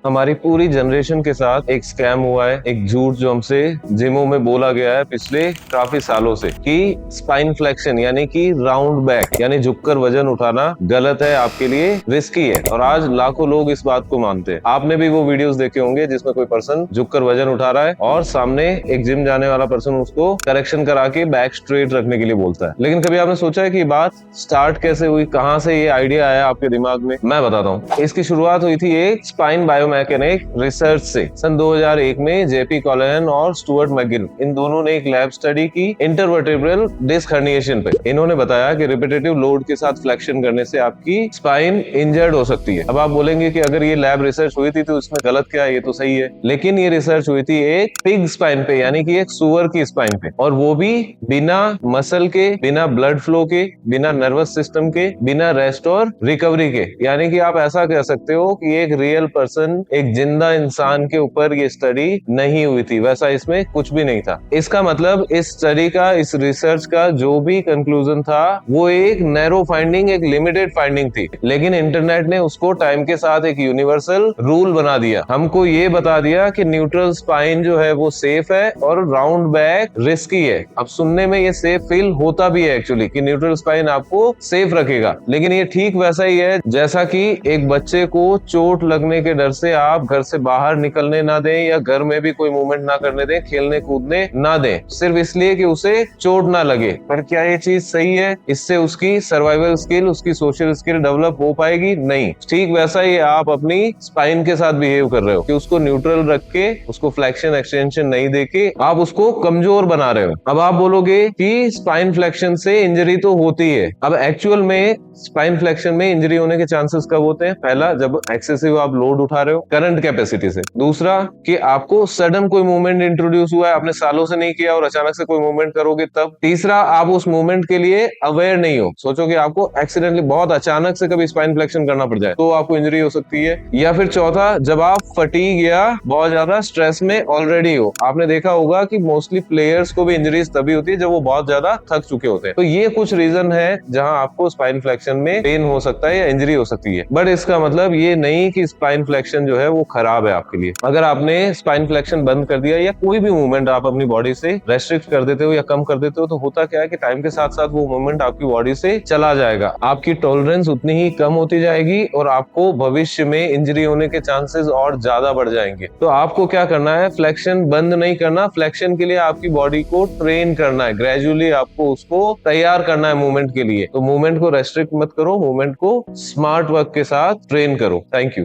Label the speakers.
Speaker 1: हमारी पूरी जनरेशन के साथ एक स्कैम हुआ है, एक झूठ जो हमसे जिमों में बोला गया है पिछले काफी सालों से कि स्पाइन फ्लेक्शन यानी कि राउंड बैक यानी झुककर वजन उठाना गलत है, आपके लिए रिस्की है। और आज लाखों लोग इस बात को मानते हैं। आपने भी वो वीडियोस देखे होंगे जिसमें कोई पर्सन झुककर वजन उठा रहा है और सामने एक जिम जाने वाला पर्सन उसको करेक्शन करा के बैक स्ट्रेट रखने के लिए बोलता है। लेकिन कभी आपने सोचा है कि बात स्टार्ट कैसे हुई, कहाँ से ये आइडिया आया आपके दिमाग में? मैं बताता हूँ। इसकी शुरुआत हुई थी एक स्पाइन बायोमैकेनिक रिसर्च से। सन 2001 में जेपी कॉलेन और स्टुअर्ट मैकगिल इन दोनों ने एक लैब स्टडी की इंटरवर्टेब्रल डिस्क हर्निएशन पे। इन्होंने बताया कि रिपीटेटिव लोड के साथ फ्लेक्शन करने से आपकी स्पाइन इंजर्ड हो सकती है। अब आप बोलेंगे कि अगर ये लैब रिसर्च हुई थी तो इसमें गलत क्या है, ये तो सही है। लेकिन ये रिसर्च हुई थी एक पिग स्पाइन पे यानी कि एक सुअर की स्पाइन पे, और वो भी बिना मसल के, बिना ब्लड फ्लो के, बिना नर्वस सिस्टम के, बिना रेस्ट और रिकवरी के। यानी कि आप ऐसा कह सकते हो कि एक रियल पर्सन, एक जिंदा इंसान के ऊपर ये स्टडी नहीं हुई थी, वैसा इसमें कुछ भी नहीं था। इसका मतलब इस स्टडी का, इस रिसर्च का जो भी कंक्लूजन था वो एक नैरो फाइंडिंग, एक लिमिटेड फाइंडिंग थी। लेकिन इंटरनेट ने उसको टाइम के साथ एक यूनिवर्सल रूल बना दिया। हमको ये बता दिया कि न्यूट्रल स्पाइन जो है वो सेफ है और राउंड बैक रिस्की है। अब सुनने में ये सेफ फील होता भी है एक्चुअली कि न्यूट्रल स्पाइन आपको सेफ रखेगा, लेकिन ये ठीक वैसा ही है जैसा कि एक बच्चे को चोट लगने के डर से आप घर से बाहर निकलने ना दें या घर में भी कोई मूवमेंट ना करने दें, खेलने कूदने ना दें, सिर्फ इसलिए कि उसे चोट ना लगे। पर क्या ये चीज सही है? इससे उसकी सर्वाइवल स्किल, उसकी सोशल स्किल डेवलप हो पाएगी? नहीं। ठीक वैसा ही आप अपनी स्पाइन के साथ बिहेव कर रहे हो कि उसको न्यूट्रल रख के, उसको फ्लेक्शन एक्सटेंशन नहीं देके आप उसको कमजोर बना रहे हो। अब आप बोलोगे कि स्पाइन फ्लेक्शन से इंजरी तो होती है। अब एक्चुअल में स्पाइन फ्लेक्शन में इंजरी होने के चांसेस कब होते हैं? पहला, जब एक्सेसिव आप लोड उठा रहे हो करंट कैपेसिटी से। दूसरा, कि आपको सडन कोई मूवमेंट इंट्रोड्यूस हुआ है, आपने सालों से नहीं किया और अचानक से कोई मूवमेंट करोगे तब। तीसरा, आप उस मूवमेंट के लिए अवेयर नहीं हो। सोचो कि आपको एक्सीडेंटली बहुत अचानक से कभी स्पाइन फ्लेक्शन करना पड़ जाए तो आपको इंजरी हो सकती है। या फिर चौथा, जब आप फटीग या बहुत ज्यादा स्ट्रेस में ऑलरेडी हो। आपने देखा होगा कि मोस्टली प्लेयर्स को भी इंजरीज तभी होती है जब वो बहुत ज्यादा थक चुके होते हैं। तो ये कुछ रीजन है जहां आपको स्पाइन फ्लेक्शन में पेन हो सकता है या इंजरी हो सकती है। बट इसका मतलब ये नहीं कि स्पाइन फ्लेक्शन जो है वो खराब है आपके लिए। अगर आपने स्पाइन फ्लेक्शन बंद कर दिया या कोई भी मूवमेंट आप अपनी बॉडी से रेस्ट्रिक्ट कर देते हो या कम कर देते हो, तो होता क्या है कि टाइम के साथ साथ वो मूवमेंट आपकी बॉडी से चला जाएगा। आपकी टॉलरेंस उतनी ही कम होती जाएगी और आपको भविष्य में इंजरी होने के चांसेस और ज्यादा बढ़ जाएंगे। तो आपको क्या करना है? फ्लेक्शन बंद नहीं करना, फ्लेक्शन के लिए आपकी बॉडी को ट्रेन करना है। ग्रेजुअली आपको उसको तैयार करना है मूवमेंट के लिए। तो मूवमेंट को रेस्ट्रिक्ट मत करो, मूवमेंट को स्मार्ट वर्क के साथ ट्रेन करो। Thank you.